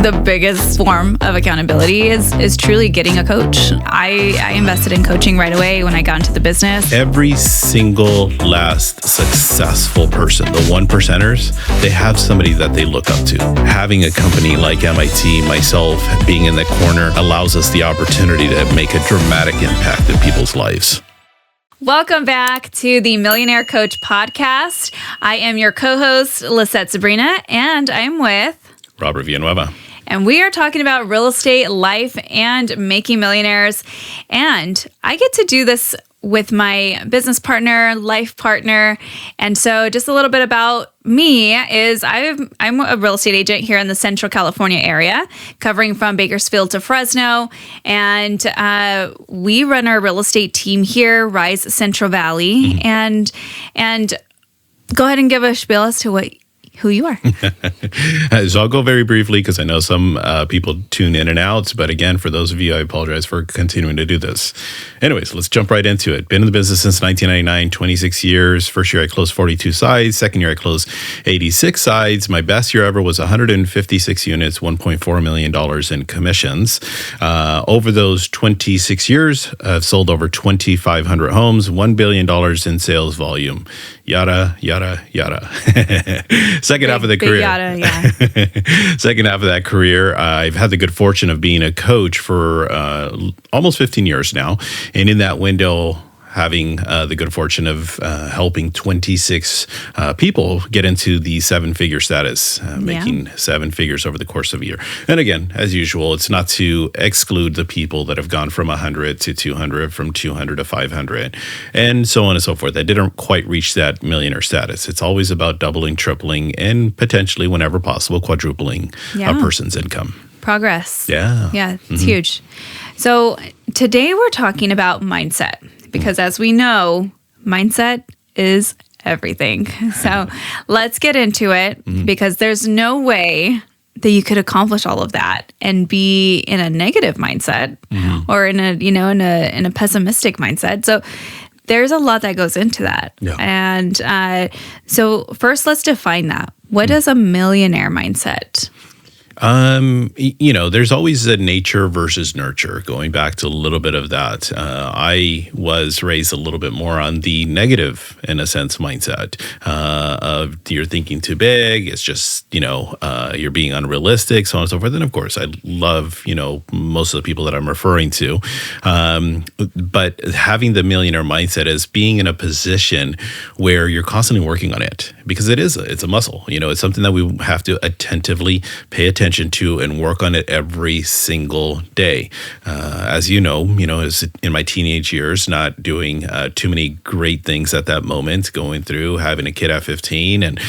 the biggest form of accountability is truly getting a coach. I invested in coaching right away when I got into the business. Every single last successful person, the 1%ers, they have somebody that they look up to. Having a company like MIT, myself, being in the corner allows us the opportunity to make a dramatic impact in people's lives. Welcome back to the Millionaire Coach Podcast. I am your co-host, Lisette Sabrina, and I'm with Robert Villanueva. And we are talking about real estate, life, and making millionaires. And I get to do this with my business partner, life partner. And so just a little bit about me is I'm a real estate agent here in the Central California area, covering from Bakersfield to Fresno. And we run our real estate team here, Rise Central Valley. And go ahead and give a spiel as to who you are. So I'll go very briefly because I know some people tune in and out. But again, for those of you, I apologize for continuing to do this. Anyways, let's jump right into it. Been in the business since 1999, 26 years. First year I closed 42 sides. Second year I closed 86 sides. My best year ever was 156 units, $1.4 million in commissions. Over those 26 years, I've sold over 2,500 homes, $1 billion in sales volume. Yada, yada, yada. Second half of the career. Yada, yeah. Second half of that career, I've had the good fortune of being a coach for almost 15 years now. And in that window, having the good fortune of helping 26 people get into the seven-figure status, making seven figures over the course of a year. And again, as usual, it's not to exclude the people that have gone from 100 to 200, from 200 to 500, and so on and so forth. That didn't quite reach that millionaire status. It's always about doubling, tripling, and potentially, whenever possible, quadrupling a person's income. Progress. Yeah. Yeah, it's huge. So today we're talking about mindset. Because as we know, mindset is everything. So let's get into it because there's no way that you could accomplish all of that and be in a negative mindset or in a pessimistic mindset. So there's a lot that goes into that. Yeah. And so first, let's define that. What is a millionaire mindset? There's always a nature versus nurture, going back to a little bit of that. I was raised a little bit more on the negative, in a sense, mindset of you're thinking too big. It's just, you're being unrealistic, so on and so forth. And of course, I love, most of the people that I'm referring to. But having the millionaire mindset is being in a position where you're constantly working on it, because it's a muscle. It's something that we have to attentively pay attention to and work on it every single day. As you know, as in my teenage years, not doing too many great things at that moment, going through having a kid at 15 and,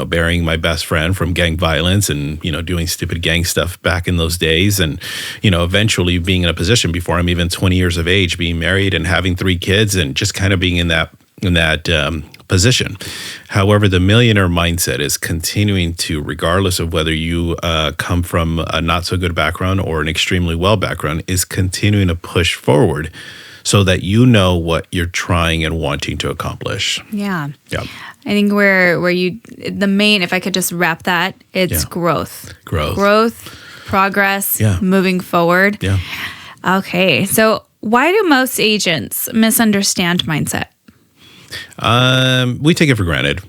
burying my best friend from gang violence and, doing stupid gang stuff back in those days. And, eventually being in a position before I'm even 20 years of age, being married and having 3 kids and just kind of being in that position. However, the millionaire mindset is continuing to, regardless of whether you come from a not so good background or an extremely well background, is continuing to push forward so that you know what you're trying and wanting to accomplish. Yeah. I think the main, if I could just wrap that, it's growth, progress, moving forward. Yeah. Okay. So why do most agents misunderstand mindset? We take it for granted,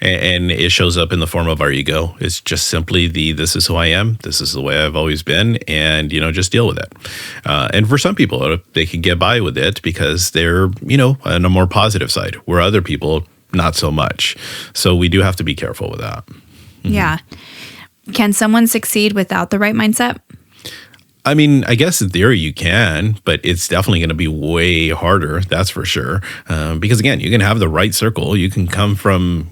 and it shows up in the form of our ego. It's just simply this is who I am, this is the way I've always been, and, just deal with it. And for some people, they can get by with it because they're, on a more positive side, where other people, not so much. So we do have to be careful with that. Yeah. Can someone succeed without the right mindset? I mean, I guess in theory you can, but it's definitely going to be way harder. That's for sure. Because again, you can have the right circle. You can come from,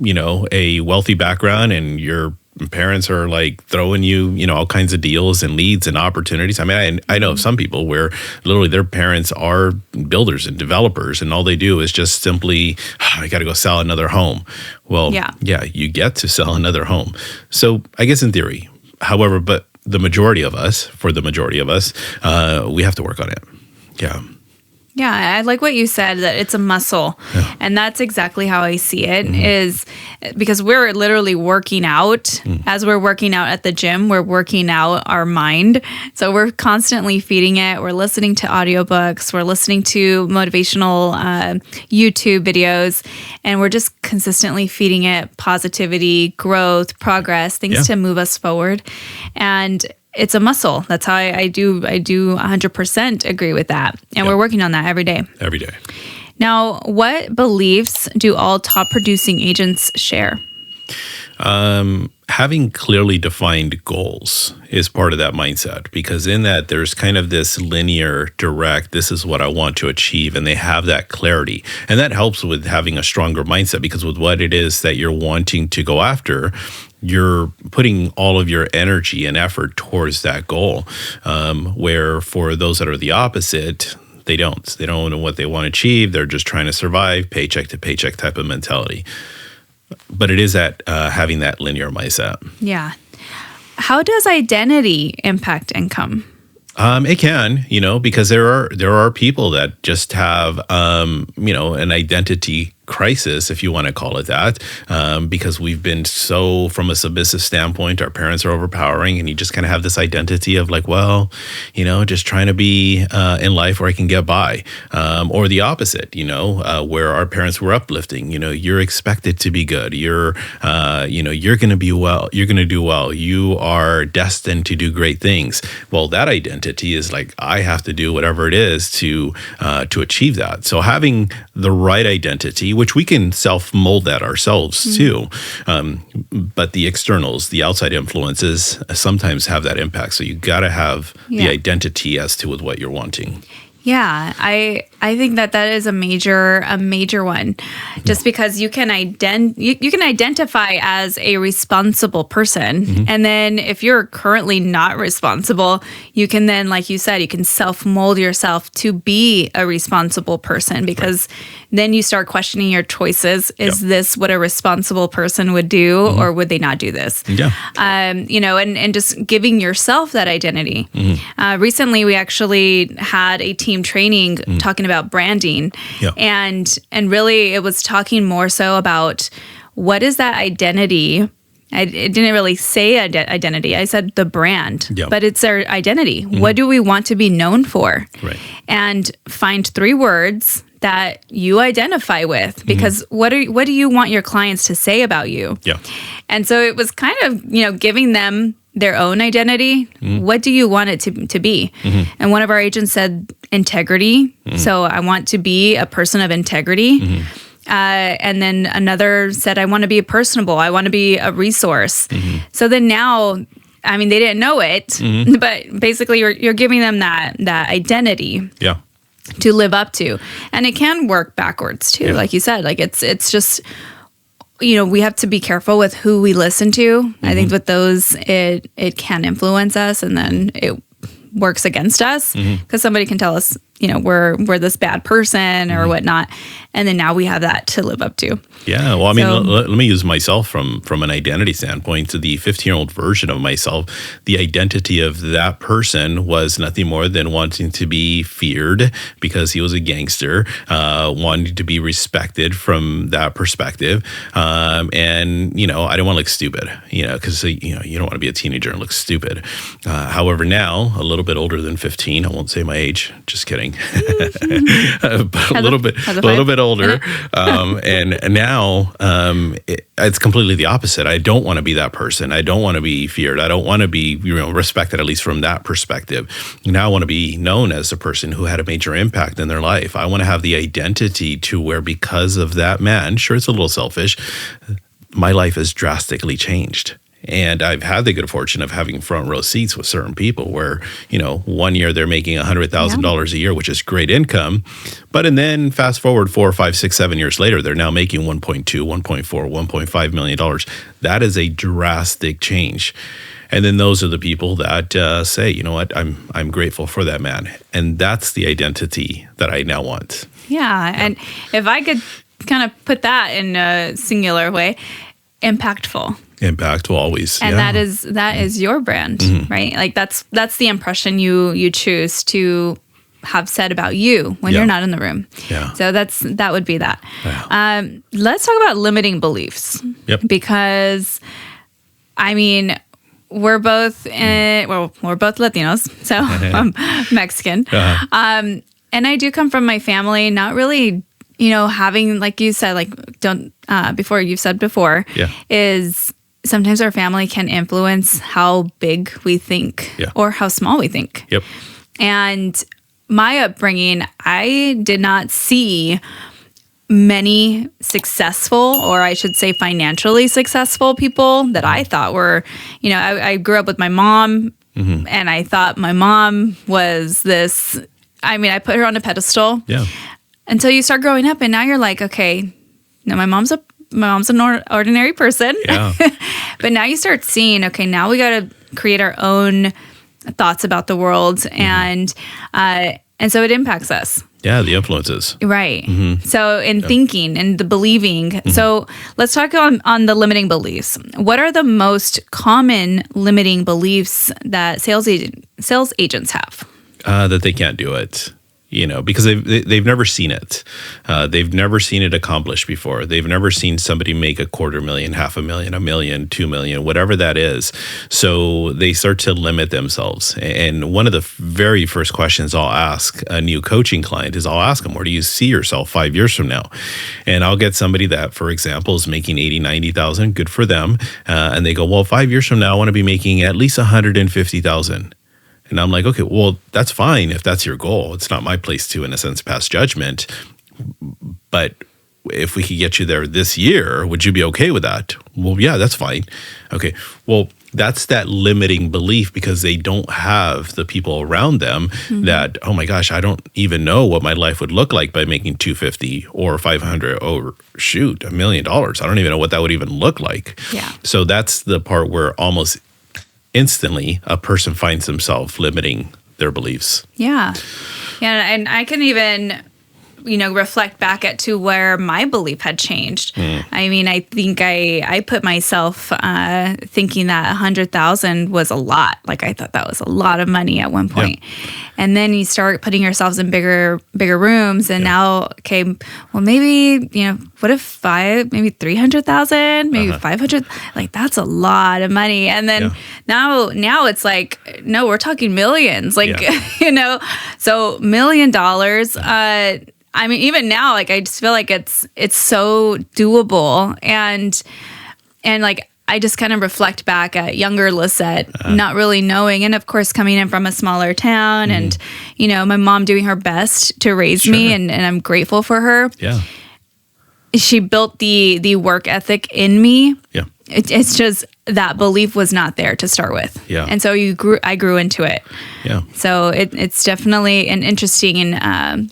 a wealthy background and your parents are like throwing you, all kinds of deals and leads and opportunities. I mean, I know some people where literally their parents are builders and developers and all they do is just simply, I got to go sell another home. Well, yeah, you get to sell another home. So I guess in theory, however, but for the majority of us, we have to work on it. Yeah. Yeah, I like what you said, that it's a muscle. Yeah. And that's exactly how I see it, is because we're literally working out. As we're working out at the gym, we're working out our mind. So we're constantly feeding it. We're listening to audiobooks. We're listening to motivational YouTube videos. And we're just consistently feeding it positivity, growth, progress, things to move us forward. And it's a muscle. That's how I do 100% agree with that. And we're working on that every day. Every day. Now, what beliefs do all top producing agents share? Having clearly defined goals is part of that mindset, because in that there's kind of this linear, direct, this is what I want to achieve, and they have that clarity. And that helps with having a stronger mindset, because with what it is that you're wanting to go after, you're putting all of your energy and effort towards that goal. Where for those that are the opposite, they don't know what they want to achieve. They're just trying to survive, paycheck to paycheck type of mentality. But it is that having that linear mindset. Yeah. How does identity impact income? It can, because there are people that just have, an identity crisis, if you want to call it that, because we've been so, from a submissive standpoint, our parents are overpowering, and you just kind of have this identity of like, well, just trying to be in life where I can get by, or the opposite, where our parents were uplifting. You're expected to be good. You're going to be well. You're going to do well. You are destined to do great things. Well, that identity is like, I have to do whatever it is to achieve that. So having the right identity, which we can self-mold that ourselves too. But the externals, the outside influences sometimes have that impact. So you got to have the identity as to with what you're wanting. Yeah, I think that is a major one, just because you can identify as a responsible person, and then if you're currently not responsible, you can then, like you said, you can self-mold yourself to be a responsible person, because then you start questioning your choices. Is this what a responsible person would do, or would they not do this? Yeah. And just giving yourself that identity. Recently, we actually had a team training talking about branding, and really it was talking more so about what is that identity. It didn't really say identity. I said the brand, but it's our identity. What do we want to be known for? Right. And find 3 words that you identify with, because what do you want your clients to say about you? Yeah. And so it was kind of, giving them their own identity. What do you want it to be? And one of our agents said integrity. So I want to be a person of integrity. And then another said, I want to be personable. I want to be a resource. So then now, I mean, they didn't know it, but basically you're giving them that identity. Yeah. To live up to. And it can work backwards too. Like you said, like it's just, we have to be careful with who we listen to. I think with those, it can influence us, and then it works against us, because somebody can tell us, we're this bad person or whatnot. And then now we have that to live up to. Yeah. Well, I mean, let me use myself from an identity standpoint. To the 15-year-old version of myself, the identity of that person was nothing more than wanting to be feared because he was a gangster, wanting to be respected from that perspective. And, I don't want to look stupid, because, you don't want to be a teenager and look stupid. However, now, a little bit older than 15, I won't say my age, just kidding. But a little bit older, and now it's completely the opposite. I don't want to be that person. I don't want to be feared. I don't want to be respected, at least from that perspective. Now I want to be known as a person who had a major impact in their life. I want to have the identity to where, because of that man, sure, it's a little selfish, my life has drastically changed. And I've had the good fortune of having front row seats with certain people where, 1 year they're making $100,000 a year, which is great income. But and then fast forward 4, 5, 6, 7 years later, they're now making $1.2, $1.4, $1.5 million. That is a drastic change. And then those are the people that say, you know what, I'm grateful for that man. And that's the identity that I now want. Yeah. And if I could kind of put that in a singular way, impactful. Impactful always. And that is your brand, right? Like that's the impression you choose to have said about you when you're not in the room. Yeah. So that would be that. Yeah. Let's talk about limiting beliefs. Yep. Because, I mean, we're both Latinos, so I'm Mexican. And I do come from my family, not really, having, like you said, is sometimes our family can influence how big we think or how small we think. Yep. And my upbringing, I did not see many successful, or I should say financially successful people that I thought were, I grew up with my mom and I thought my mom was this, I put her on a pedestal until you start growing up and now you're like, okay, no, my mom's an ordinary person. Yeah. But now you start seeing, okay, now we got to create our own thoughts about the world and so it impacts us. Yeah, the influences. Right. So in thinking and the believing. So let's talk on the limiting beliefs. What are the most common limiting beliefs that sales agents have? That they can't do it. Because they've never seen it. They've never seen it accomplished before. They've never seen somebody make $250,000, $500,000, $1 million, $2 million, whatever that is. So they start to limit themselves. And one of the very first questions I'll ask a new coaching client is I'll ask them, where do you see yourself 5 years from now? And I'll get somebody that, for example, is making $80,000, $90,000, good for them. And they go, well, 5 years from now, I want to be making at least $150,000. And I'm like, okay, well, that's fine if that's your goal. It's not my place to, in a sense, pass judgment. But if we could get you there this year, would you be okay with that? Well, yeah, that's fine. Okay, well, that's that limiting belief because they don't have the people around them that, oh my gosh, I don't even know what my life would look like by making $250 or $500 or shoot, $1 million. I don't even know what that would even look like. Yeah. So that's the part where almost instantly a person finds themselves limiting their beliefs. Yeah. And I can even, reflect back to where my belief had changed. I think I put myself thinking that 100,000 was a lot. Like I thought that was a lot of money at one point. Yeah. And then you start putting yourselves in bigger rooms. And now, okay, well, maybe, what if maybe 300,000, maybe 500, like that's a lot of money. And then now it's like, no, we're talking millions, like, so $1 million, even now, like, I just feel like it's so doable. And like, I just kind of reflect back at younger Lisette, not really knowing. And of course, coming in from a smaller town and, my mom doing her best to raise me. And I'm grateful for her. Yeah. She built the work ethic in me. Yeah. It's just that belief was not there to start with. Yeah. And so I grew into it. Yeah. So it's definitely an interesting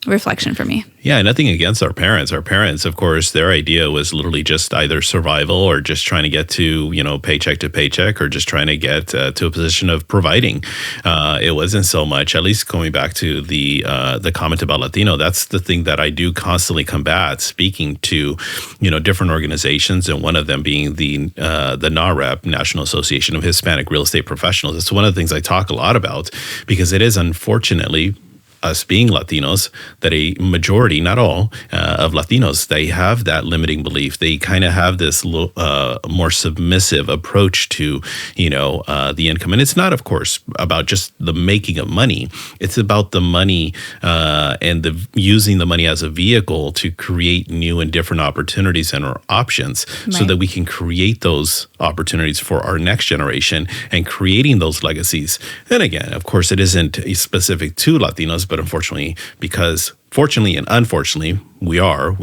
reflection for me. Yeah, nothing against our parents. Our parents, of course, their idea was literally just either survival or just trying to get to, paycheck to paycheck or just trying to get to a position of providing. It wasn't so much, at least going back to the comment about Latino, that's the thing that I do constantly combat, speaking to, different organizations, and one of them being the NAREP, National Association of Hispanic Real Estate Professionals. It's one of the things I talk a lot about because it is unfortunately us being Latinos, that a majority, not all, of Latinos, they have that limiting belief. They kind of have this more submissive approach to, the income. And it's not, of course, about just the making of money. It's about the money and using the money as a vehicle to create new and different opportunities and options so that we can create those opportunities for our next generation and creating those legacies. And again, of course, it isn't specific to Latinos, but unfortunately, because fortunately and unfortunately, we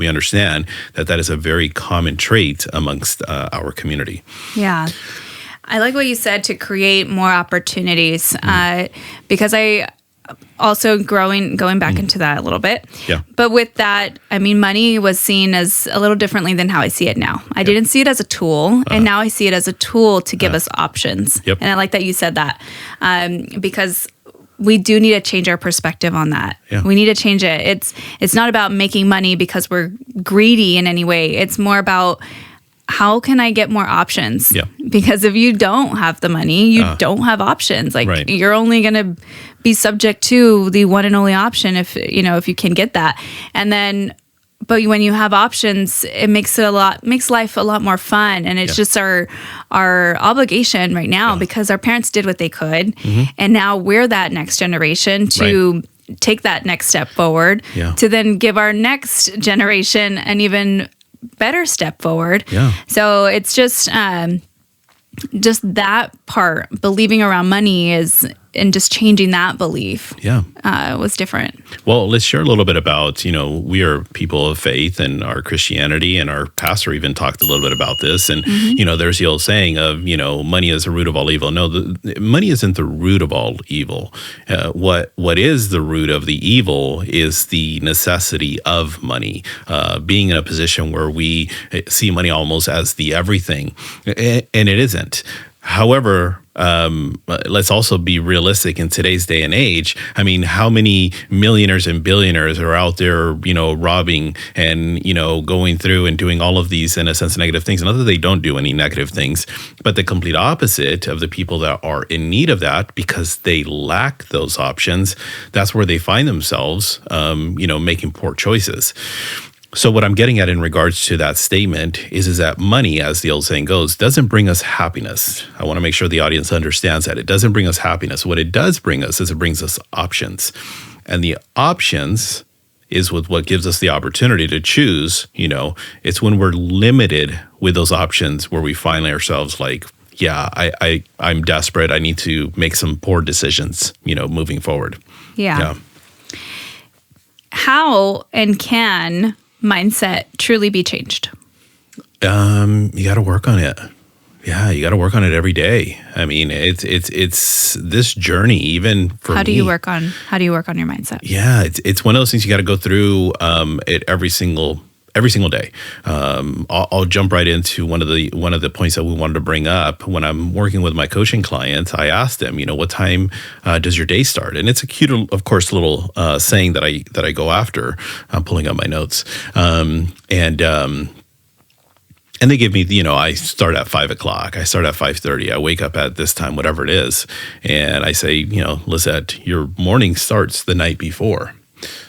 understand that is a very common trait amongst our community. Yeah. I like what you said, to create more opportunities, because I also going back into that a little bit. Yeah. But with that, money was seen as a little differently than how I see it now. I didn't see it as a tool, and now I see it as a tool to give us options. Yep. And I like that you said that, because we do need to change our perspective on that. Yeah. We need to change it. It's not about making money because we're greedy in any way. It's more about how can I get more options? Yeah. Because if you don't have the money, you don't have options. Like Right. you're only going to be subject to the one and only option if you can get that. And then, but when you have options, it makes life a lot more fun. And it's just our obligation right now because our parents did what they could. And now we're that next generation to take that next step forward to then give our next generation an even better step forward. Yeah. So it's just that part, believing around money and just changing that belief was different. Well, let's share a little bit about, we are people of faith and our Christianity, and our pastor even talked a little bit about this. And, there's the old saying of, money is the root of all evil. No, money isn't the root of all evil. What is the root of the evil is the necessity of money, being in a position where we see money almost as the everything, and it isn't. However, let's also be realistic in today's day and age. I mean, how many millionaires and billionaires are out there, robbing and, going through and doing all of these, in a sense, negative things? Not that they don't do any negative things, but the complete opposite of the people that are in need of that because they lack those options. That's where they find themselves, making poor choices. So what I'm getting at in regards to that statement is that money, as the old saying goes, doesn't bring us happiness. I want to make sure the audience understands that. It doesn't bring us happiness. What it does bring us is it brings us options. And the options is what gives us the opportunity to choose. It's when we're limited with those options where we find ourselves like, I'm desperate. I need to make some poor decisions, moving forward. Yeah. How and can mindset truly be changed? You got to work on it. Yeah, you got to work on it every day. I mean, it's this journey, even for me. How do you work on your mindset? Yeah, it's one of those things you got to go through it every single day. I'll jump right into one of the points that we wanted to bring up. When I'm working with my coaching clients, I ask them, what time does your day start? And it's a cute, of course, little saying that I go after. I'm pulling up my notes, and they give me, I start at 5 o'clock. I start at 5:30. I wake up at this time, whatever it is, and I say, Lisette, your morning starts the night before.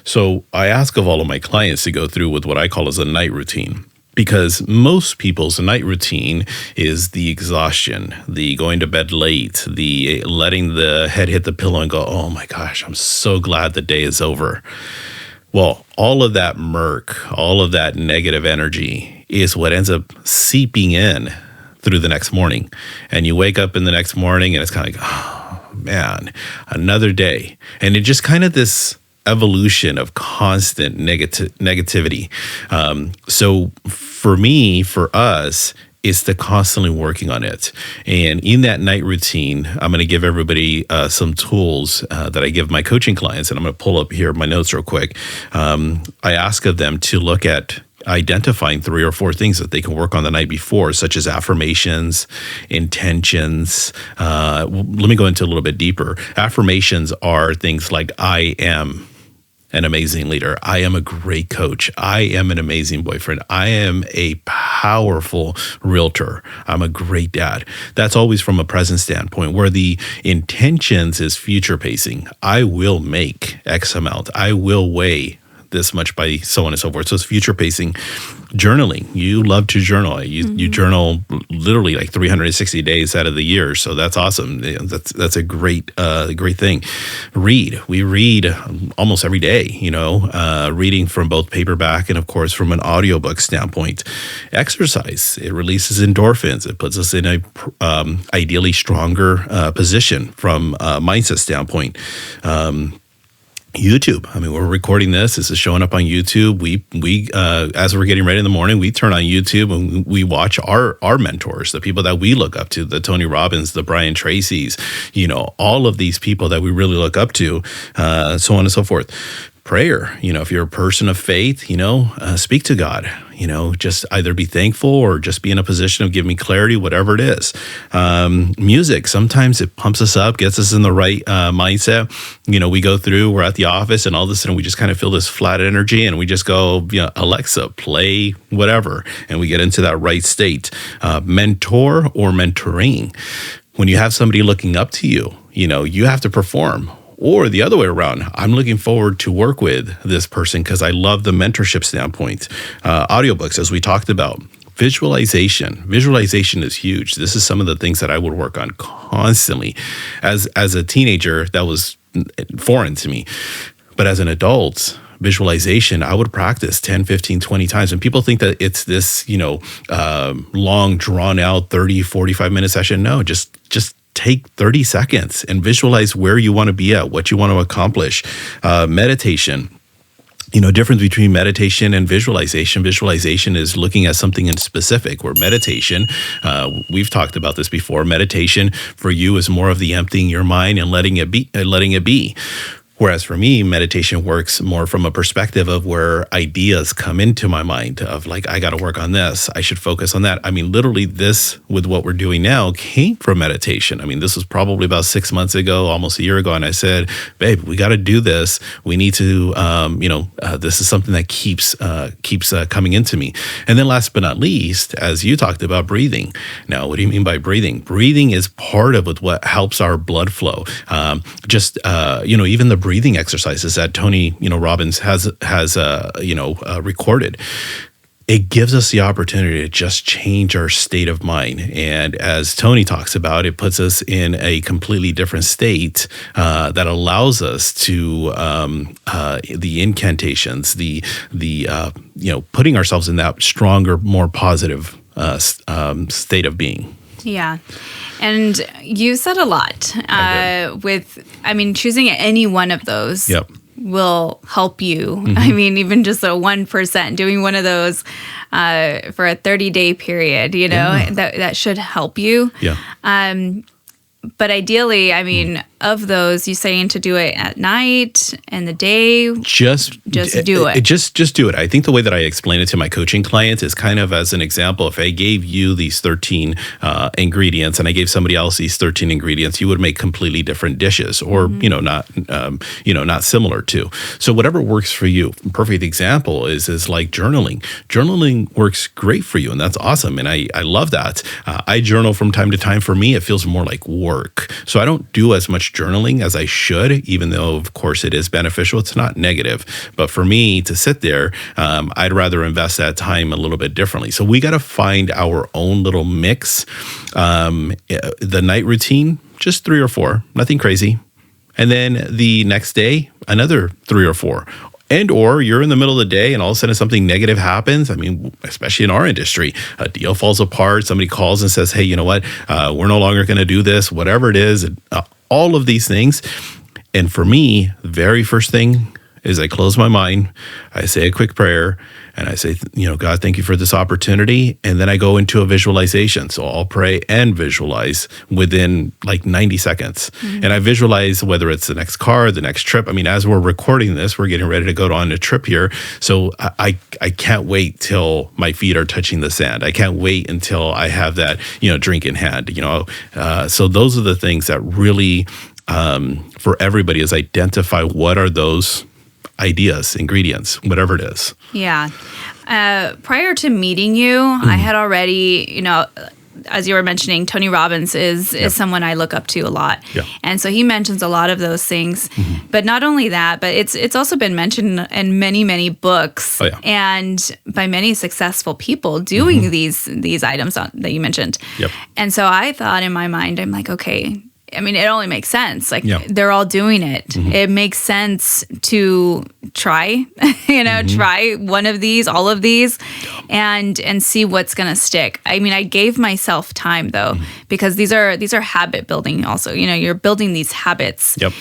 So I ask of all of my clients to go through with what I call as a night routine, because most people's night routine is the exhaustion, the going to bed late, the letting the head hit the pillow and go, oh my gosh, I'm so glad the day is over. Well, all of that murk, all of that negative energy is what ends up seeping in through the next morning. And you wake up in the next morning and it's kind of like, oh man, another day. And it just kind of this evolution of constant negativity. So for us, is to constantly working on it. And in that night routine, I'm going to give everybody some tools that I give my coaching clients. And I'm going to pull up here my notes real quick. I ask of them to look at identifying 3 or 4 things that they can work on the night before, such as affirmations, intentions. Let me go into a little bit deeper. Affirmations are things like, I am an amazing leader. I am a great coach. I am an amazing boyfriend. I am a powerful realtor. I'm a great dad. That's always from a present standpoint, where the intentions is future pacing. I will make X amount. I will weigh this much by so on and so forth. So it's future pacing. Journaling. You love to journal. You journal literally like 360 days out of the year. So that's awesome. That's a great thing. Read. We read almost every day, reading from both paperback and of course from an audiobook standpoint. Exercise. It releases endorphins. It puts us in a ideally stronger position from a mindset standpoint. YouTube. I mean, we're recording this. This is showing up on YouTube. We as we're getting ready in the morning, we turn on YouTube and we watch our mentors, the people that we look up to, the Tony Robbins, the Brian Tracy's, all of these people that we really look up to, so on and so forth. prayer. If you're a person of faith, speak to God. Just either be thankful or just be in a position of giving me clarity, whatever it is. Music, sometimes it pumps us up, gets us in the right mindset. We go through, we're at the office, and all of a sudden we just kind of feel this flat energy, and we just go, Alexa, play whatever, and we get into that right state. Mentor or mentoring. When you have somebody looking up to you, you have to perform. Or the other way around, I'm looking forward to work with this person because I love the mentorship standpoint. Audiobooks, as we talked about. Visualization. Visualization is huge. This is some of the things that I would work on constantly. As a teenager, that was foreign to me. But as an adult, visualization, I would practice 10, 15, 20 times. And people think that it's this, long, drawn out 30, 45-minute session. No, just take 30 seconds and visualize where you want to be at, what you want to accomplish. Meditation. Difference between meditation and visualization. Visualization is looking at something in specific, where meditation, we've talked about this before, meditation for you is more of the emptying your mind and letting it be. Whereas for me, meditation works more from a perspective of where ideas come into my mind of like, I got to work on this. I should focus on that. I mean, literally this with what we're doing now came from meditation. I mean, this was probably about 6 months ago, almost a year ago. And I said, babe, we got to do this. We need to, this is something that keeps coming into me. And then last but not least, as you talked about, breathing. Now, what do you mean by breathing? Breathing is part of what helps our blood flow. Even the breathing exercises that Tony, Robbins has recorded. It gives us the opportunity to just change our state of mind. And as Tony talks about, it puts us in a completely different state that allows us to the incantations, the putting ourselves in that stronger, more positive state of being. Yeah. And you said a lot choosing any one of those will help you. Mm-hmm. I mean, even just a 1%, doing one of those for a 30-day period, that should help you. Yeah. But ideally, of those, you're saying to do it at night and the day. Just do it. Just do it. I think the way that I explain it to my coaching clients is kind of as an example. If I gave you these 13 ingredients and I gave somebody else these 13 ingredients, you would make completely different dishes, or not similar to. So whatever works for you. A perfect example is like journaling. Journaling works great for you, and that's awesome. And I love that. I journal from time to time. For me, it feels more like work. So I don't do as much journaling as I should, even though, of course, it is beneficial. It's not negative. But for me to sit there, I'd rather invest that time a little bit differently. So we got to find our own little mix. The night routine, just 3 or 4, nothing crazy. And then the next day, another 3 or 4. And or you're in the middle of the day and all of a sudden something negative happens. Especially in our industry, a deal falls apart. Somebody calls and says, hey, you know what? We're no longer going to do this, whatever it is. All of these things. And for me, the very first thing is I close my mind. I say a quick prayer and I say, God, thank you for this opportunity. And then I go into a visualization. So I'll pray and visualize within like 90 seconds. Mm-hmm. And I visualize whether it's the next car, the next trip. As we're recording this, we're getting ready to go on a trip here. So I can't wait till my feet are touching the sand. I can't wait until I have that, drink in hand, So those are the things that really, for everybody, is identify what are those ideas, ingredients, whatever it is. Yeah. Prior to meeting you, I had already, as you were mentioning, Tony Robbins is someone I look up to a lot. Yeah. And so he mentions a lot of those things. Mm-hmm. But not only that, but it's also been mentioned in many, many books and by many successful people doing these items that you mentioned. Yep. And so I thought in my mind, I'm like, okay, it only makes sense. They're all doing it. Mm-hmm. It makes sense to try, try one of these, all of these, and see what's going to stick. I gave myself time though, because these are habit building also. You're building these habits. Yep.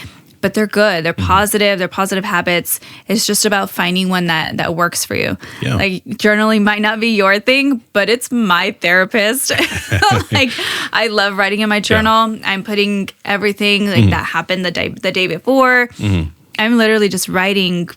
But they're good. They're positive. They're positive habits. It's just about finding one that works for you. Yeah. Journaling might not be your thing, but it's my therapist. I love writing in my journal. Yeah. I'm putting everything that happened the day before. Mm-hmm. I'm literally just writing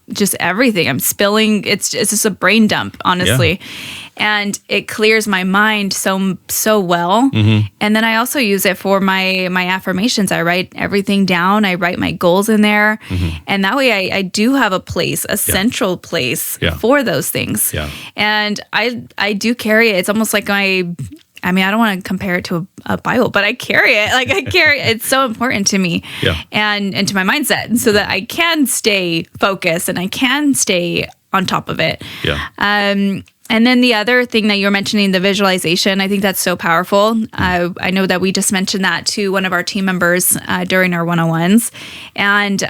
just everything. I'm spilling. It's just a brain dump, honestly. Yeah. And it clears my mind so well. And then I also use it for my affirmations. I write everything down. I write my goals in there. And that way I do have a place, a central place for those things. Yeah. And I do carry it. It's almost like I don't want to compare it to a Bible, but I carry it. Like it's so important to me and to my mindset so that I can stay focused and I can stay on top of it. Yeah. And then the other thing that you were mentioning, the visualization, I think that's so powerful. I know that we just mentioned that to one of our team members during our one-on-ones. And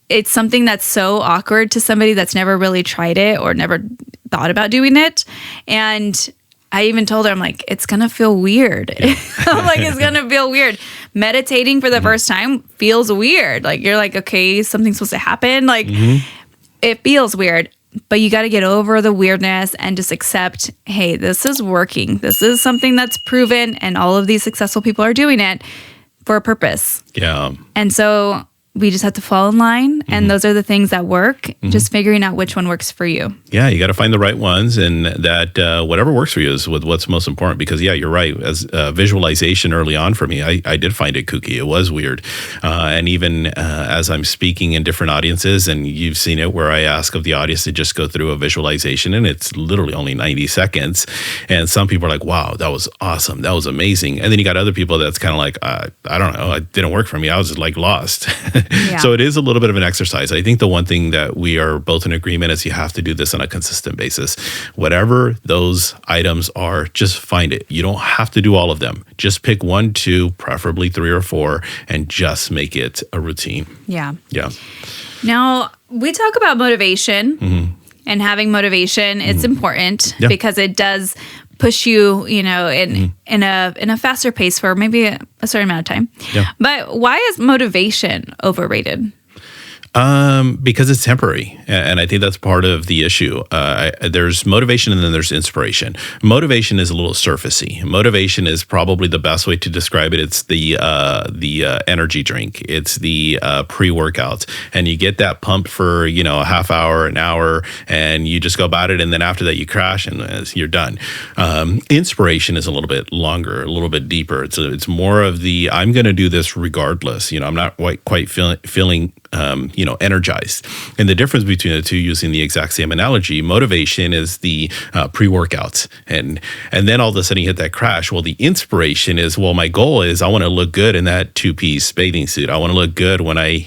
it's something that's so awkward to somebody that's never really tried it or never thought about doing it. And I even told her, I'm like, it's going to feel weird. I'm like, it's going to feel weird. Meditating for the first time feels weird. Like, you're like, okay, something's supposed to happen. Like, it feels weird. But you got to get over the weirdness and just accept, hey, this is working. This is something that's proven, and all of these successful people are doing it for a purpose. Yeah. And so we just have to fall in line, and those are the things that work, just figuring out which one works for you. Yeah, you got to find the right ones, and that whatever works for you is what's most important, because, yeah, you're right. As visualization early on for me, I did find it kooky. It was weird. And even as I'm speaking in different audiences, and you've seen it where I ask of the audience to just go through a visualization, and it's literally only 90 seconds. And some people are like, wow, that was awesome. That was amazing. And then you got other people that's kind of like, I don't know, it didn't work for me. I was like lost. Yeah. So it is a little bit of an exercise. I think the one thing that we are both in agreement is you have to do this on a consistent basis. Whatever those items are, just find it. You don't have to do all of them. Just pick 1, 2, preferably 3 or 4, and just make it a routine. Yeah. Yeah. Now, we talk about motivation and having motivation. It's important because it does push you, in a faster pace for maybe a certain amount of time. Yeah. But why is motivation overrated? Because it's temporary. And I think that's part of the issue. There's motivation and then there's inspiration. Motivation is a little surfacey. Motivation is probably the best way to describe it. It's the energy drink. It's the pre-workout. And you get that pump for, a half hour, an hour, and you just go about it. And then after that, you crash and you're done. Inspiration is a little bit longer, a little bit deeper. It's more of the, I'm going to do this regardless. I'm not quite feeling energized. And the difference between the two, using the exact same analogy, motivation is the pre-workouts. And then all of a sudden you hit that crash. Well, the inspiration is, my goal is I want to look good in that 2-piece bathing suit. I want to look good when I,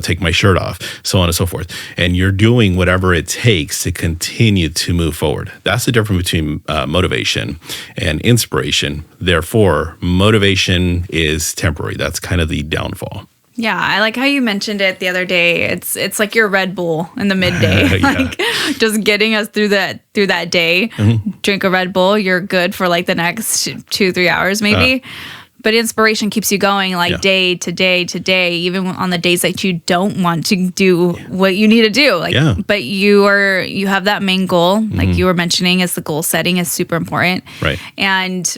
take my shirt off, so on and so forth. And you're doing whatever it takes to continue to move forward. That's the difference between motivation and inspiration. Therefore, motivation is temporary. That's kind of the downfall. Yeah, I like how you mentioned it the other day. It's like your Red Bull in the midday, like just getting us through that day. Drink a Red Bull, you're good for like the next 2-3 hours maybe. But inspiration keeps you going day to day to day, even on the days that you don't want to do what you need to do. But you have that main goal, like you were mentioning, is the goal setting is super important. Right. And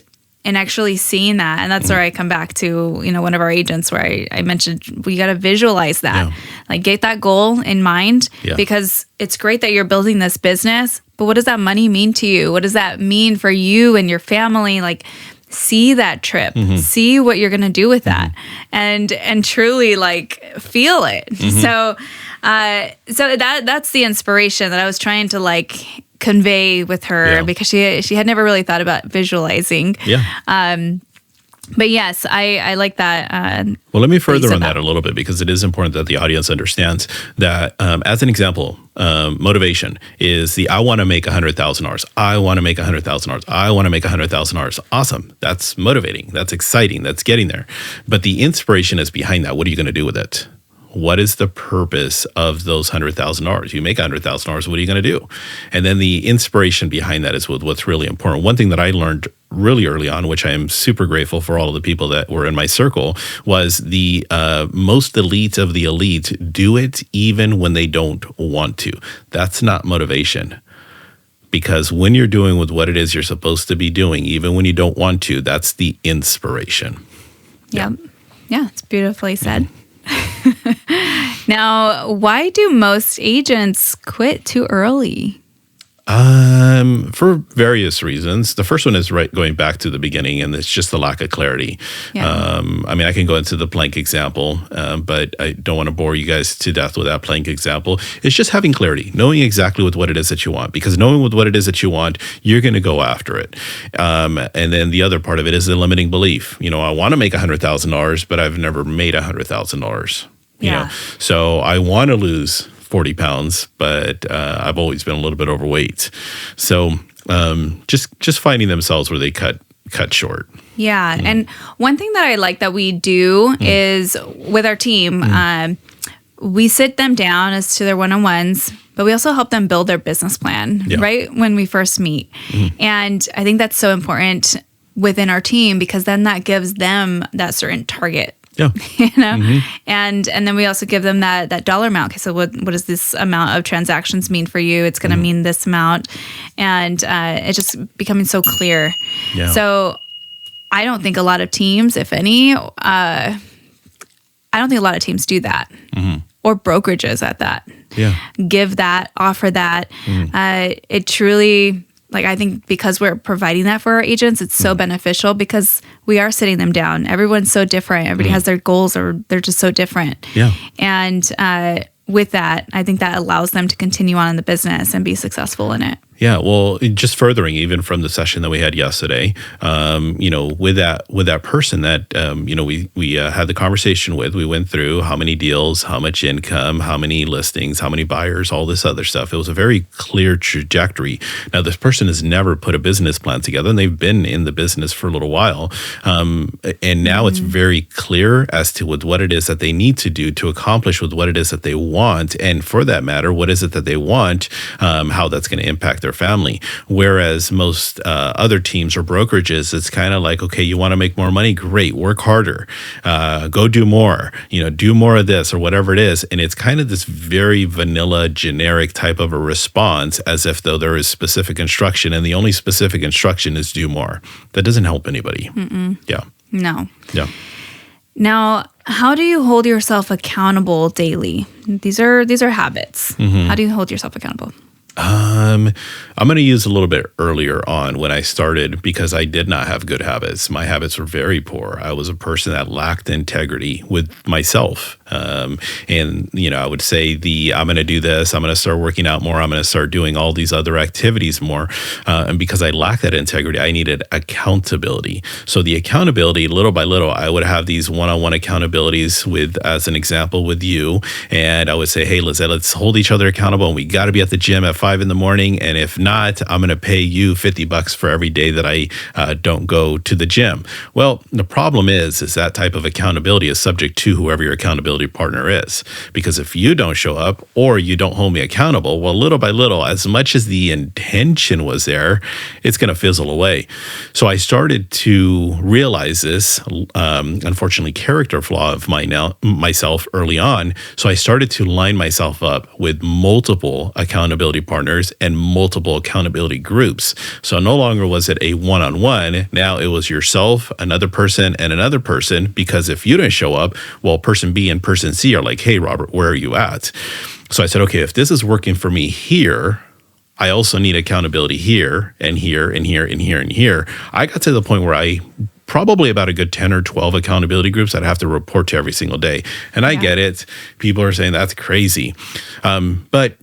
actually seeing that. And that's where I come back to, one of our agents where I mentioned we got to visualize that. Like get that goal in mind because it's great that you're building this business, but what does that money mean to you? What does that mean for you and your family? Like see that trip, see what you're going to do with that and truly like feel it. So that's the inspiration that I was trying to like convey with her because she had never really thought about visualizing. But yes, I like that. Well, let me further on that a little bit because it is important that the audience understands that as an example, motivation is the I want to make $100,000. I want to make $100,000. I want to make $100,000. Awesome. That's motivating. That's exciting. That's getting there. But the inspiration is behind that. What are you going to do with it? What is the purpose of those $100,000? You make $100,000, what are you going to do? And then the inspiration behind that is what's really important. One thing that I learned really early on, which I am super grateful for all of the people that were in my circle, was the most elite of the elite do it even when they don't want to. That's not motivation. Because when you're doing with what it is you're supposed to be doing, even when you don't want to, that's the inspiration. Yeah, it's beautifully said. Now, why do most agents quit too early? For various reasons. The first one is going back to the beginning, and it's just the lack of clarity. Yeah. I can go into the plank example, but I don't want to bore you guys to death with that plank example. It's just having clarity, knowing exactly what it is that you want, because knowing what it is that you want, you're going to go after it. And then the other part of it is the limiting belief. I want to make $100,000, but I've never made $100,000. Yeah. So I want to lose 40 pounds, but I've always been a little bit overweight. So just finding themselves where they cut short. Yeah. And one thing that I like that we do is with our team, we sit them down as to their one-on-ones, but we also help them build their business plan right when we first meet. And I think that's so important within our team, because then that gives them that certain target. Yeah. And then we also give them that dollar amount. Okay, so what does this amount of transactions mean for you? It's going to mean this amount. And it's just becoming so clear. Yeah. So I don't think a lot of teams, if any, I don't think a lot of teams do that. Or brokerages at that. Yeah. Give that, offer that. It truly... I think because we're providing that for our agents, it's so beneficial, because we are sitting them down. Everyone's so different. Everybody has their goals, or they're just so different. Yeah. And with that, I think that allows them to continue on in the business and be successful in it. Yeah, well, just furthering even from the session that we had yesterday, with that person that we had the conversation with, we went through how many deals, how much income, how many listings, how many buyers, all this other stuff. It was a very clear trajectory. Now, this person has never put a business plan together, and they've been in the business for a little while, and now it's very clear as to what it is that they need to do to accomplish with what it is that they want, and for that matter, what is it that they want, how that's going to impact their family. Whereas most other teams or brokerages, it's kind of like, okay, you want to make more money? Great, work harder, go do more, do more of this or whatever it is. And it's kind of this very vanilla, generic type of a response, as if though there is specific instruction, and the only specific instruction is do more. That doesn't help anybody. Yeah. No. Yeah. Now, how do you hold yourself accountable daily? These are habits. How do you hold yourself accountable? I'm going to use a little bit earlier on when I started, because I did not have good habits. My habits were very poor. I was a person that lacked integrity with myself. And, I would say I'm going to do this. I'm going to start working out more. I'm going to start doing all these other activities more. And because I lacked that integrity, I needed accountability. So the accountability, little by little, I would have these one-on-one accountabilities with, as an example, with you. And I would say, hey, Lisette, let's hold each other accountable. And we got to be at the gym at 5 in the morning, and if not, I'm going to pay you $50 for every day that I don't go to the gym. Well, the problem is that type of accountability is subject to whoever your accountability partner is, because if you don't show up or you don't hold me accountable, well, little by little, as much as the intention was there, it's going to fizzle away. So I started to realize this, unfortunately, character flaw of myself early on. So I started to line myself up with multiple accountability partners and multiple accountability groups. So no longer was it a one-on-one. Now it was yourself, another person, and another person, because if you didn't show up, well, person B and person C are like, hey, Robert, where are you at? So I said, okay, if this is working for me here, I also need accountability here and here and here and here and here. I got to the point where I probably about a good 10 or 12 accountability groups I'd have to report to every single day. And I get it. People are saying that's crazy. But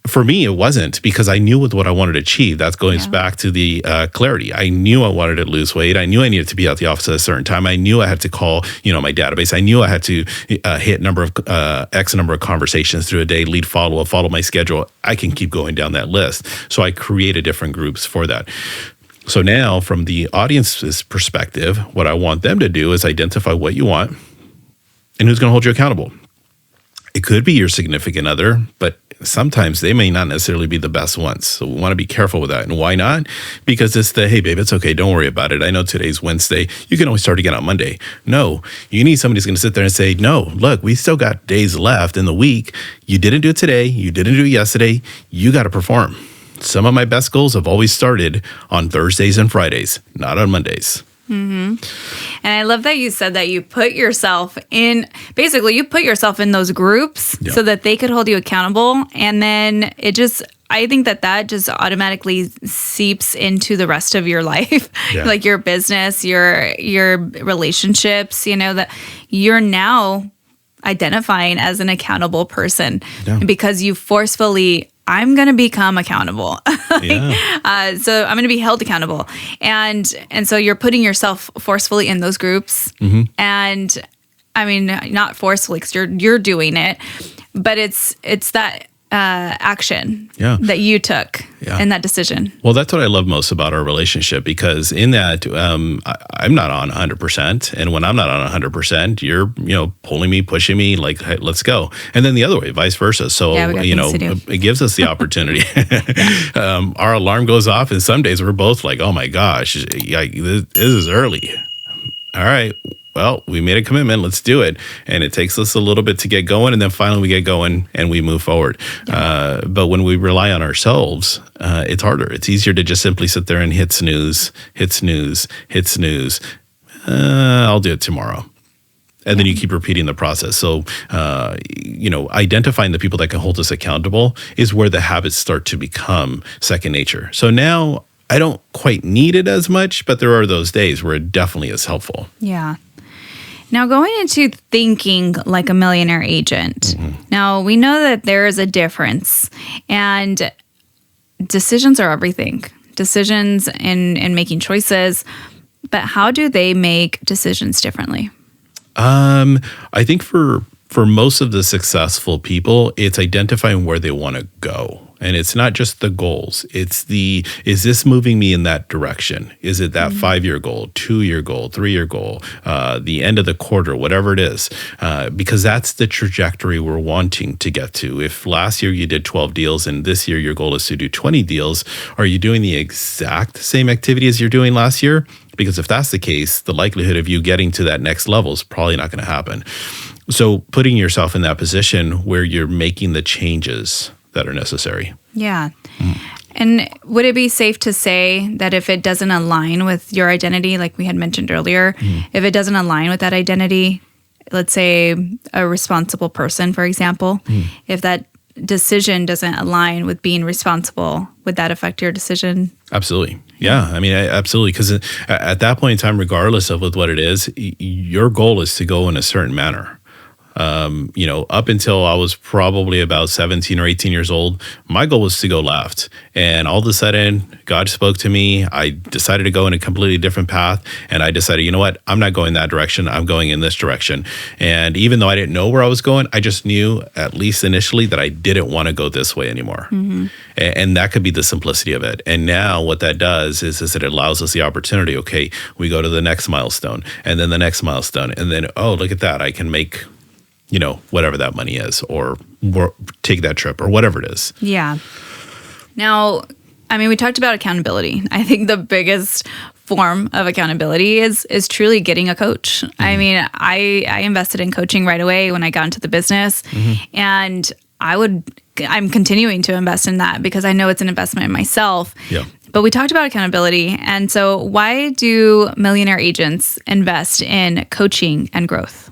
for me, it wasn't, because I knew what I wanted to achieve. That goes back to the clarity. I knew I wanted to lose weight. I knew I needed to be at the office at a certain time. I knew I had to call, my database. I knew I had to hit X number of conversations through a day, lead follow-up, follow my schedule. I can keep going down that list. So I created different groups for that. So now, from the audience's perspective, what I want them to do is identify what you want and who's going to hold you accountable. It could be your significant other, but sometimes they may not necessarily be the best ones. So we want to be careful with that. And why not? Because it's hey, babe, it's okay. Don't worry about it. I know today's Wednesday. You can always start again on Monday. No, you need somebody who's going to sit there and say, no, look, we still got days left in the week. You didn't do it today. You didn't do it yesterday. You got to perform. Some of my best goals have always started on Thursdays and Fridays, not on Mondays. And I love that you said that you put yourself in, basically you put yourself in those groups so that they could hold you accountable. And then I think that just automatically seeps into the rest of your life, like your business, your relationships, that you're now identifying as an accountable person because you forcefully, I'm going to become accountable. So I'm going to be held accountable. And so you're putting yourself forcefully in those groups. And I mean, not forcefully because you're doing it, but it's that action that you took in that decision. Well, that's what I love most about our relationship, because in that I'm not on 100%, and when I'm not on 100%, you're pulling me, pushing me, like, hey, let's go. And then the other way, vice versa. So it gives us the opportunity. Our alarm goes off, and some days we're both like, oh my gosh, this is early. All right. Well, we made a commitment. Let's do it. And it takes us a little bit to get going. And then finally we get going and we move forward. But when we rely on ourselves, it's harder. It's easier to just simply sit there and hit snooze. I'll do it tomorrow. And then you keep repeating the process. So, identifying the people that can hold us accountable is where the habits start to become second nature. So now I don't quite need it as much, but there are those days where it definitely is helpful. Yeah. Now, going into thinking like a millionaire agent, now we know that there is a difference, and decisions are everything. Decisions in making choices, but how do they make decisions differently? I think for most of the successful people, it's identifying where they want to go. And it's not just the goals. It's is this moving me in that direction? Is it that 5-year goal, 2-year goal, 3-year goal, the end of the quarter, whatever it is? Because that's the trajectory we're wanting to get to. If last year you did 12 deals and this year your goal is to do 20 deals, are you doing the exact same activity as you're doing last year? Because if that's the case, the likelihood of you getting to that next level is probably not going to happen. So putting yourself in that position where you're making the changes that are necessary. Yeah. And would it be safe to say that if it doesn't align with your identity, like we had mentioned earlier, if it doesn't align with that identity, let's say a responsible person, for example, if that decision doesn't align with being responsible, would that affect your decision? Absolutely. Yeah. I mean, absolutely. Because at that point in time, regardless of what it is, your goal is to go in a certain manner. Up until I was probably about 17 or 18 years old, my goal was to go left. And all of a sudden, God spoke to me. I decided to go in a completely different path. And I decided, you know what? I'm not going that direction. I'm going in this direction. And even though I didn't know where I was going, I just knew, at least initially, that I didn't want to go this way anymore. And that could be the simplicity of it. And now what that does is it allows us the opportunity. Okay, we go to the next milestone, and then the next milestone. And then, oh, look at that. I can make whatever that money is, or take that trip, or whatever it is. Yeah. Now, I mean, we talked about accountability. I think the biggest form of accountability is truly getting a coach. I mean, I invested in coaching right away when I got into the business, and I'm continuing to invest in that because I know it's an investment in myself. Yeah. But we talked about accountability. And so why do millionaire agents invest in coaching and growth?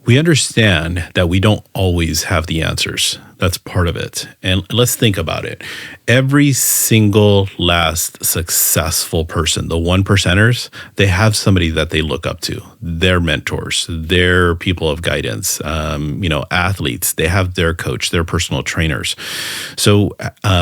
We understand that we don't always have the answers. That's part of it. And let's think about it. Every single last successful person, the 1%ers, they have somebody that they look up to. Their mentors, their people of guidance, athletes, they have their coach, their personal trainers. So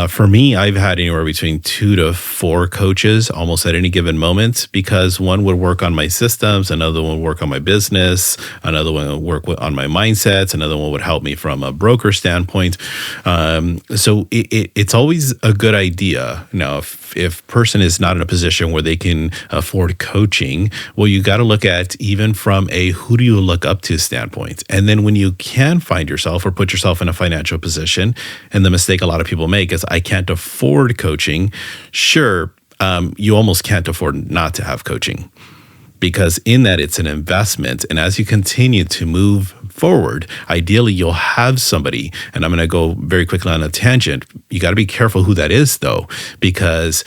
for me, I've had anywhere between 2 to 4 coaches almost at any given moment, because one would work on my systems, another one would work on my business, another one would work on my mindsets, another one would help me from a broker standpoint. So it's always a good idea. Now, if person is not in a position where they can afford coaching, well, you got to look at even from a who do you look up to standpoint. And then when you can find yourself or put yourself in a financial position, and the mistake a lot of people make is I can't afford coaching. Sure, you almost can't afford not to have coaching. because in that it's an investment. And as you continue to move forward, ideally you'll have somebody, and I'm going to go very quickly on a tangent. You got to be careful who that is though, because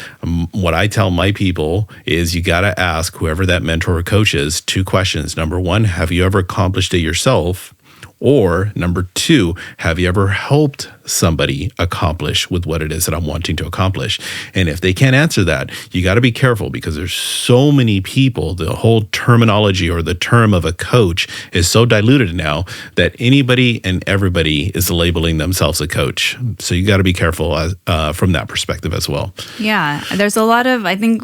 what I tell my people is you got to ask whoever that mentor or coach is 2 questions. Number 1, have you ever accomplished it yourself? Or number 2, have you ever helped somebody accomplish with what it is that I'm wanting to accomplish? And if they can't answer that, you got to be careful, because there's so many people, the whole terminology or the term of a coach is so diluted now that anybody and everybody is labeling themselves a coach. So you got to be careful from that perspective as well. Yeah, there's a lot of, I think,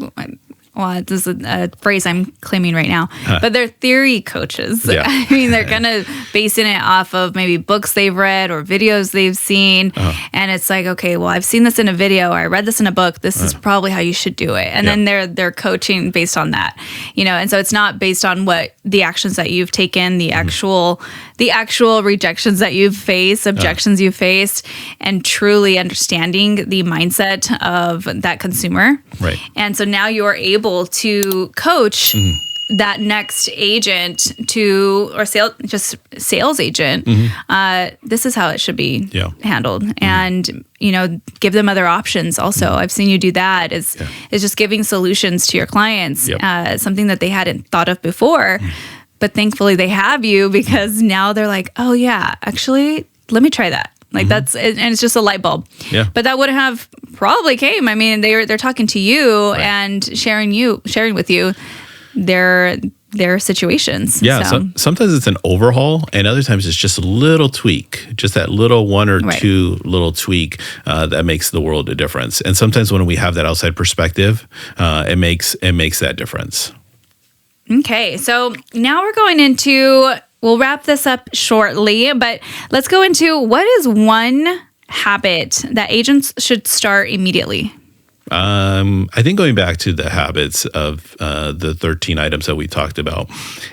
well, this is a phrase I'm claiming right now, but they're theory coaches. Yeah. I mean, they're kind of basing it off of maybe books they've read or videos they've seen. And it's like, okay, well, I've seen this in a video, or I read this in a book. This is probably how you should do it. And then they're coaching based on that, and so it's not based on what the actions that you've taken, the actual rejections that you've faced, objections you've faced, and truly understanding the mindset of that consumer. Right. And so now you're able to coach that next agent or sales agent. This is how it should be handled. And, give them other options also. I've seen you do that is just giving solutions to your clients, something that they hadn't thought of before. But thankfully they have you, because now they're like, oh yeah, actually, let me try that. Like and it's just a light bulb. Yeah. But that would have probably came. I mean, they're talking to you and sharing with you their situations. Yeah. So sometimes it's an overhaul, and other times it's just a little tweak, just that little 1 or 2 little tweak that makes the world a difference. And sometimes when we have that outside perspective, it makes that difference. Okay. So now we're going into. We'll wrap this up shortly, but let's go into what is one habit that agents should start immediately? I think going back to the habits of the 13 items that we talked about,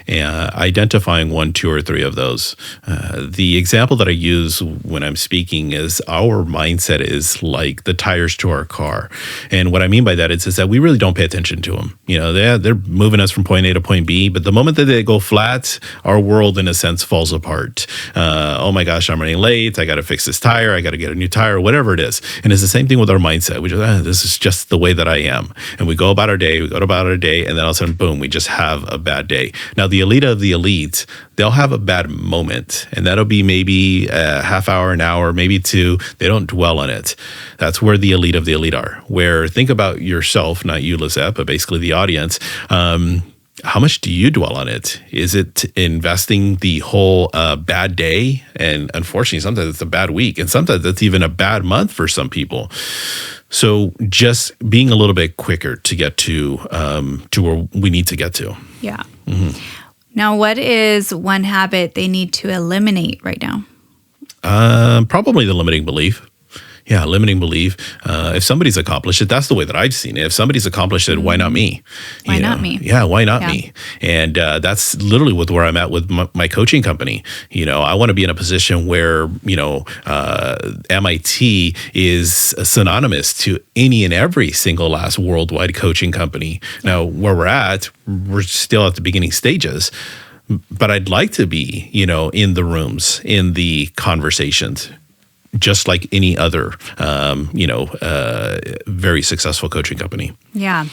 identifying 1, 2, or 3 of those. The example that I use when I'm speaking is our mindset is like the tires to our car. And what I mean by that is that we really don't pay attention to them. They're moving us from point A to point B, but the moment that they go flat, our world in a sense falls apart. Oh my gosh, I'm running late. I got to fix this tire. I got to get a new tire, whatever it is. And it's the same thing with our mindset. We just, this is just the way that I am. And we go about our day, and then all of a sudden, boom, we just have a bad day. Now, the elite of the elites, they'll have a bad moment, and that'll be maybe a half hour, an hour, maybe 2. They don't dwell on it. That's where the elite of the elite are. Where think about yourself, not you, Lisette, but basically the audience. How much do you dwell on it? Is it investing the whole bad day? And unfortunately, sometimes it's a bad week, and sometimes it's even a bad month for some people. So just being a little bit quicker to get to where we need to get to. Yeah. Now, what is one habit they need to eliminate right now? Probably the limiting belief. Yeah, limiting belief. If somebody's accomplished it, that's the way that I've seen it. If somebody's accomplished it, why not me? Why not me? Yeah, why not me? And that's literally with where I'm at with my coaching company. I want to be in a position where, MIT is synonymous to any and every single last worldwide coaching company. Now, where we're still at the beginning stages. But I'd like to be, in the rooms, in the conversations, just like any other, very successful coaching company. Yeah.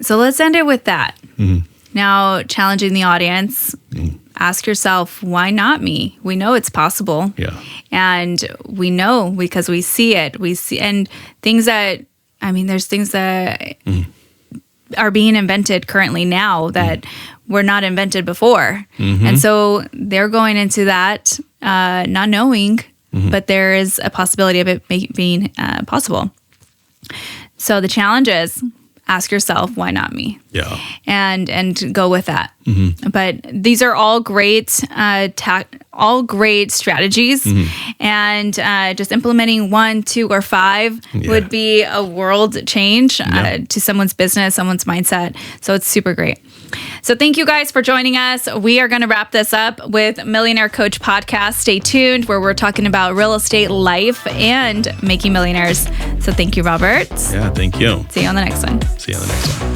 So let's end it with that. Now, challenging the audience, ask yourself, why not me? We know it's possible. Yeah. And we know because we see it. And things that, there's things that are being invented currently now that were not invented before. And so they're going into that not knowing, but there is a possibility of it being possible. So the challenge is ask yourself, why not me? Yeah. And go with that. But these are all great strategies. And just implementing 1, 2, or 5 would be a world change to someone's business, someone's mindset. So it's super great. So thank you guys for joining us. We are going to wrap this up with Millionaire Coach Podcast. Stay tuned, where we're talking about real estate, life, and making millionaires. So thank you, Robert. Yeah, thank you. See you on the next one. See you on the next one.